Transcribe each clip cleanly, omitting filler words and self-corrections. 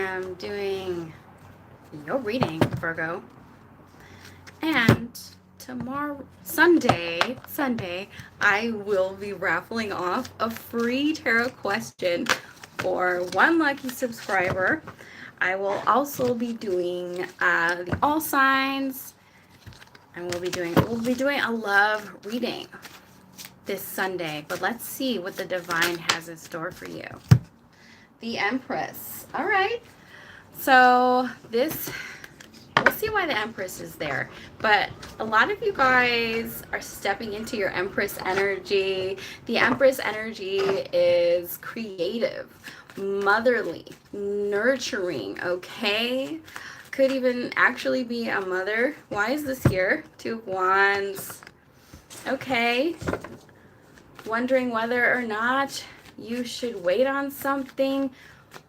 am doing your reading, Virgo. And tomorrow, Sunday, I will be raffling off a free tarot question for one lucky subscriber. I will also be doing the all signs, and we'll be doing a love reading this Sunday. But let's see what the divine has in store for you. The Empress. All right. So we'll see why the Empress is there. But a lot of you guys are stepping into your Empress energy. The Empress energy is creative, motherly, nurturing, okay? Could even actually be a mother. Why is this here? Two of Wands. Okay. Wondering whether or not you should wait on something.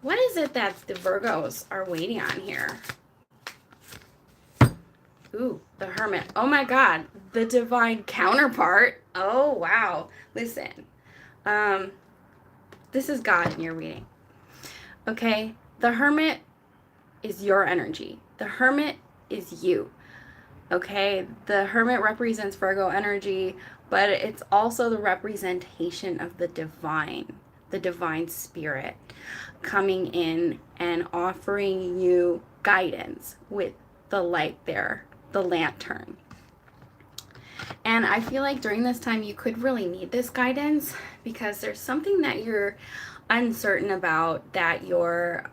What is it that the Virgos are waiting on here? Ooh, the Hermit. Oh my God, the divine counterpart. Oh wow. Listen, this is God in your reading. Okay, the Hermit is your energy. The Hermit is you. Okay, the Hermit represents Virgo energy, but it's also the representation of the divine spirit coming in and offering you guidance with the light there, the lantern. And I feel like during this time you could really need this guidance because there's something that you're uncertain about, that you're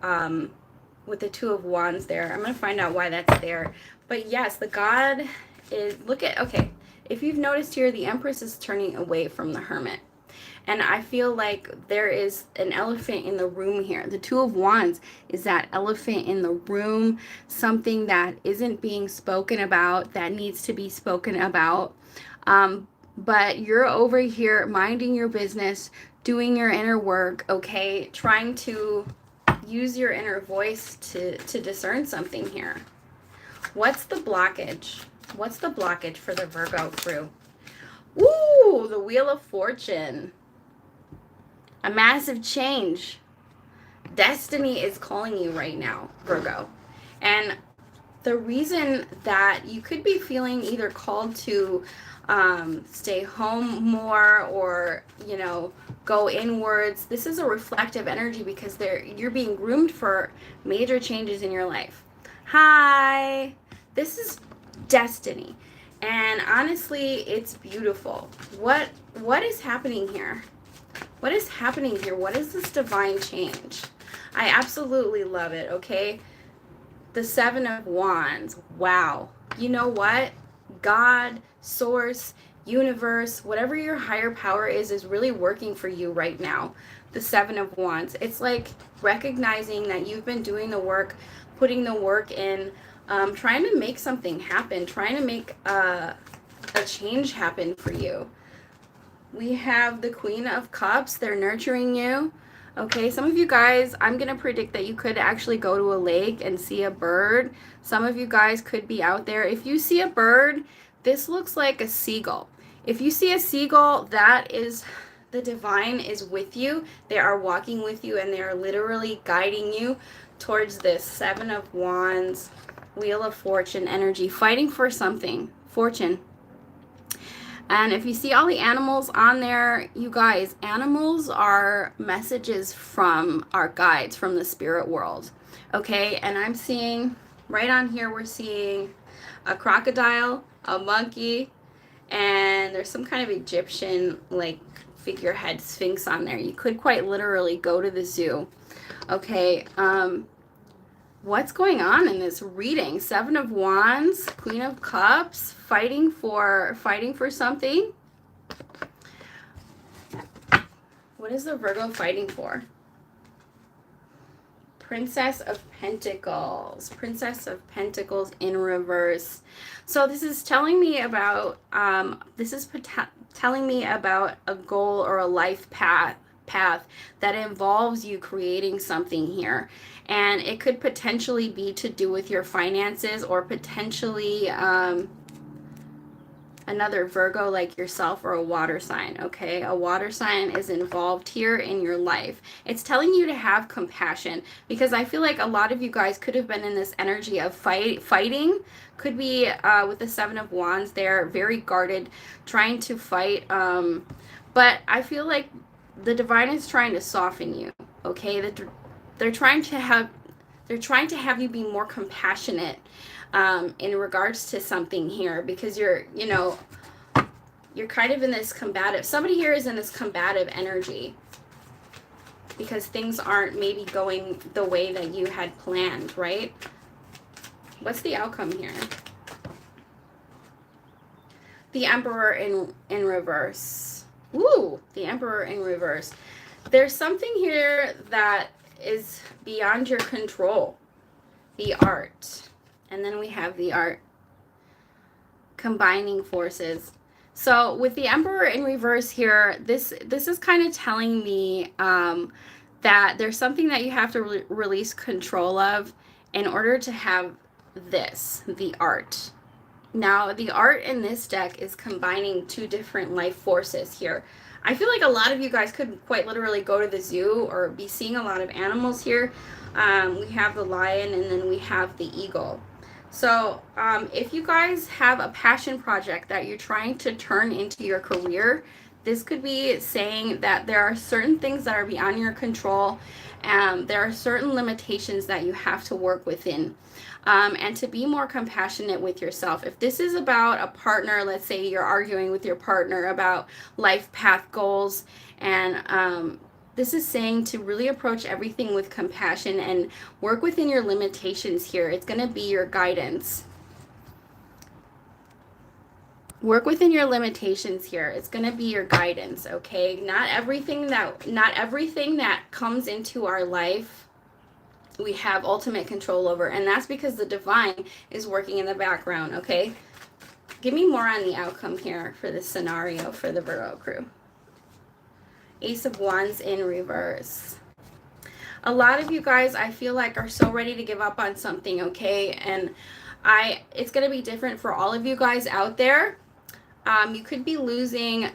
with the Two of Wands there. I'm going to find out why that's there. But yes, the God is, okay, if you've noticed here, the Empress is turning away from the Hermit. And I feel like there is an elephant in the room here. The Two of Wands is that elephant in the room, something that isn't being spoken about, that needs to be spoken about. But you're over here minding your business, doing your inner work, okay? Trying to use your inner voice to discern something here. What's the blockage? What's the blockage for the Virgo crew? Ooh, the Wheel of Fortune. A massive change. Destiny is calling you right now, Virgo. And the reason that you could be feeling either called to stay home more, or, go inwards. This is a reflective energy because you're being groomed for major changes in your life. Hi. This is destiny. And honestly, it's beautiful. What is happening here? What is happening here? What is this divine change? I absolutely love it, okay? The Seven of Wands. Wow. You know what? God, source, universe, whatever your higher power is really working for you right now. The Seven of Wands. It's like recognizing that you've been doing the work, putting the work in, trying to make something happen, trying to make a change happen for you. We have the Queen of Cups. They're nurturing you. Okay, some of you guys, I'm going to predict that you could actually go to a lake and see a bird. Some of you guys could be out there. If you see a bird, this looks like a seagull. If you see a seagull, that is the divine is with you. They are walking with you, and they are literally guiding you towards this Seven of Wands, Wheel of Fortune energy, fighting for something. Fortune. And if you see all the animals on there, you guys, animals are messages from our guides from the spirit world. Okay, and I'm seeing right on here, we're seeing a crocodile, a monkey, and there's some kind of Egyptian like figurehead sphinx on there. You could quite literally go to the zoo. Okay, what's going on in this reading? Seven of Wands, Queen of Cups, fighting for something. What is the Virgo fighting for? Princess of Pentacles. Princess of Pentacles in reverse. So this is telling me about telling me about a goal or a life path that involves you creating something here. And it could potentially be to do with your finances, or potentially another Virgo like yourself, or a water sign, okay? A water sign is involved here in your life. It's telling you to have compassion, because I feel like a lot of you guys could have been in this energy of fighting. Could be with the Seven of Wands there, very guarded, trying to fight. But I feel like the divine is trying to soften you, okay? They're trying to have you be more compassionate in regards to something here, because you're kind of in this combative, somebody here is in this combative energy because things aren't maybe going the way that you had planned, right? What's the outcome here? The Emperor in reverse. Ooh, the Emperor in reverse. There's something here that is beyond your control. The art. And then we have the art. Combining forces. So with the Emperor in reverse here, this is kind of telling me that there's something that you have to release control of in order to have this, the art. Now, the art in this deck is combining two different life forces here. I feel like a lot of you guys could quite literally go to the zoo or be seeing a lot of animals here. We have the lion, and then we have the eagle. So if you guys have a passion project that you're trying to turn into your career, this could be saying that there are certain things that are beyond your control, and there are certain limitations that you have to work within. And to be more compassionate with yourself. If this is about a partner, let's say you're arguing with your partner about life path goals, and this is saying to really approach everything with compassion and work within your limitations here. It's going to be your guidance. Work within your limitations here. It's going to be your guidance, okay? Not everything that comes into our life we have ultimate control over, and that's because the divine is working in the background, okay? Give me more on the outcome here for this scenario for the Virgo crew. Ace of Wands in reverse. A lot of you guys, I feel like, are so ready to give up on something, okay? And it's going to be different for all of you guys out there. You could be losing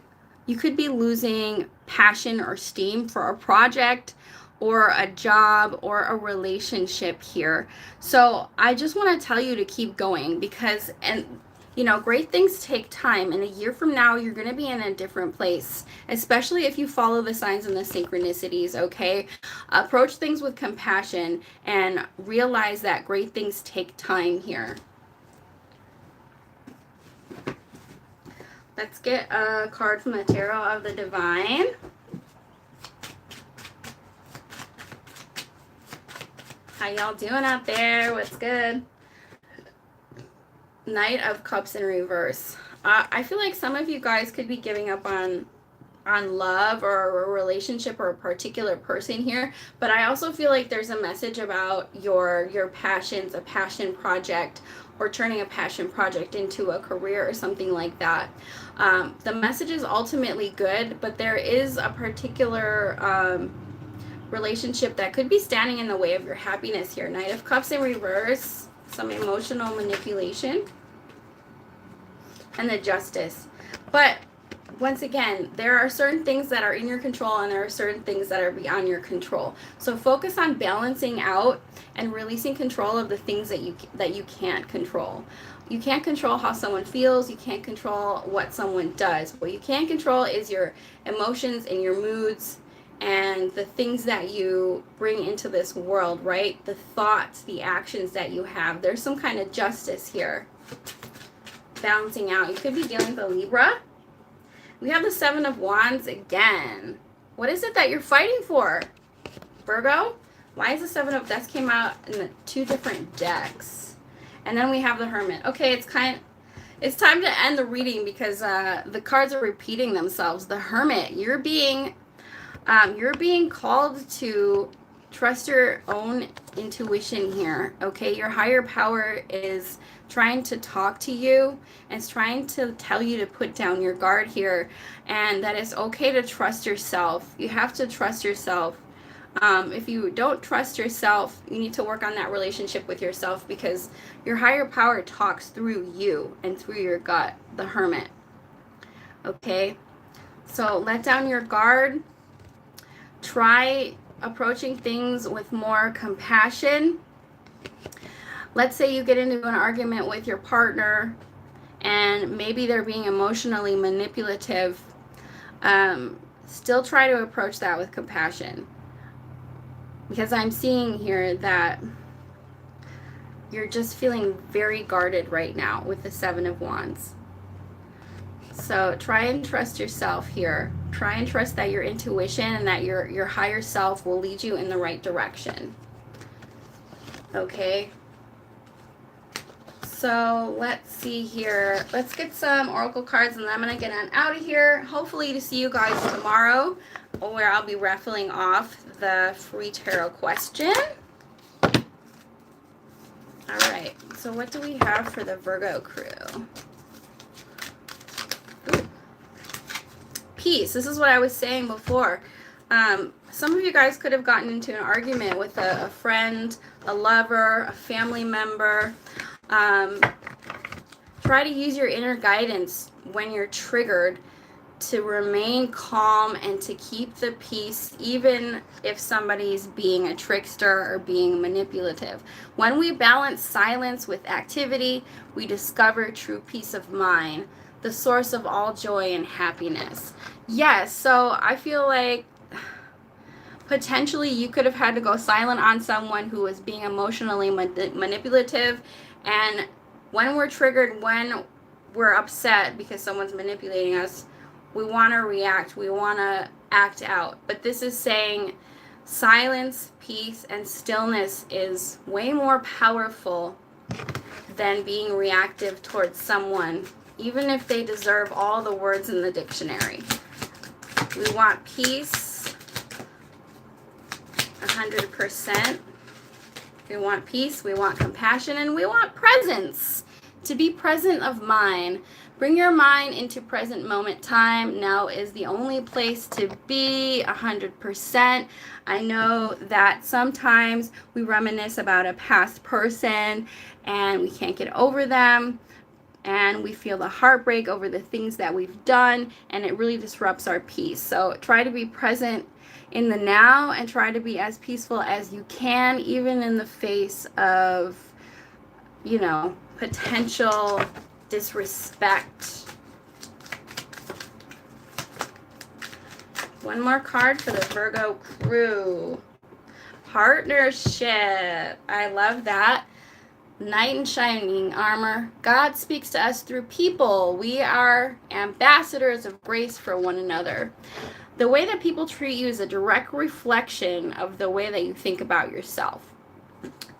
passion or steam for a project or a job or a relationship here. So I just want to tell you to keep going, because, and great things take time, and a year from now you're going to be in a different place, especially if you follow the signs and the synchronicities, okay? Approach things with compassion and realize that great things take time here. Let's get a card from the Tarot of the Divine. How y'all doing out there? What's good? Knight of Cups in reverse. I feel like some of you guys could be giving up on love or a relationship or a particular person here, but I also feel like there's a message about your passions, a passion project, or turning a passion project into a career or something like that. The message is ultimately good, but there is a particular relationship that could be standing in the way of your happiness here. Knight of Cups in reverse, some emotional manipulation, and the Justice. But once again, there are certain things that are in your control, and there are certain things that are beyond your control. So focus on balancing out and releasing control of the things that you can't control. You can't control how someone feels. You can't control what someone does. What you can control is your emotions and your moods, and the things that you bring into this world, right? The thoughts, the actions that you have. There's some kind of justice here. Balancing out. You could be dealing with a Libra. We have the Seven of Wands again. What is it that you're fighting for, Virgo? Why is the Seven of... That came out in the two different decks. And then we have the Hermit. Okay, it's time to end the reading because the cards are repeating themselves. The Hermit, you're being called to trust your own intuition here, okay? Your higher power is trying to talk to you and it's trying to tell you to put down your guard here, and that it's okay to trust yourself. You have to trust yourself. If you don't trust yourself, you need to work on that relationship with yourself, because your higher power talks through you and through your gut, the Hermit. Okay? So let down your guard. Try approaching things with more compassion. Let's say you get into an argument with your partner and maybe they're being emotionally manipulative. Still try to approach that with compassion. Because I'm seeing here that you're just feeling very guarded right now with the Seven of Wands. So try and trust yourself here. Try and trust that your intuition and that your higher self will lead you in the right direction. Okay? So let's see here. Let's get some oracle cards and then I'm going to get on out of here. Hopefully to see you guys tomorrow where I'll be raffling off the free tarot question. All right. So what do we have for the Virgo crew? Ooh. Peace. This is what I was saying before. Some of you guys could have gotten into an argument with a friend, a lover, a family member. Try to use your inner guidance when you're triggered to remain calm and to keep the peace even if somebody's being a trickster or being manipulative. When we balance silence with activity, we discover true peace of mind, the source of all joy and happiness. Yes, so I feel like potentially you could have had to go silent on someone who was being emotionally manipulative. And when we're triggered, when we're upset because someone's manipulating us, we want to react, we want to act out. But this is saying silence, peace, and stillness is way more powerful than being reactive towards someone, even if they deserve all the words in the dictionary. We want peace, 100%. We want peace, we want compassion, and we want presence. To be present of mind. Bring your mind into present moment time. Now is the only place to be, 100%. I know that sometimes we reminisce about a past person and we can't get over them. And we feel the heartbreak over the things that we've done, and it really disrupts our peace. So try to be present in the now and try to be as peaceful as you can, even in the face of, you know, potential disrespect. One more card for the Virgo crew. Partnership. I love that. Knight in shining armor. God speaks to us through people. We are ambassadors of grace for one another. The way that people treat you is a direct reflection of the way that you think about yourself.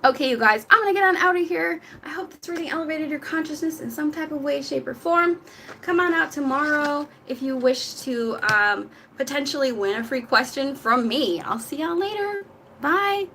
Okay, you guys, I'm going to get on out of here. I hope this reading elevated your consciousness in some type of way, shape, or form. Come on out tomorrow if you wish to potentially win a free question from me. I'll see y'all later. Bye.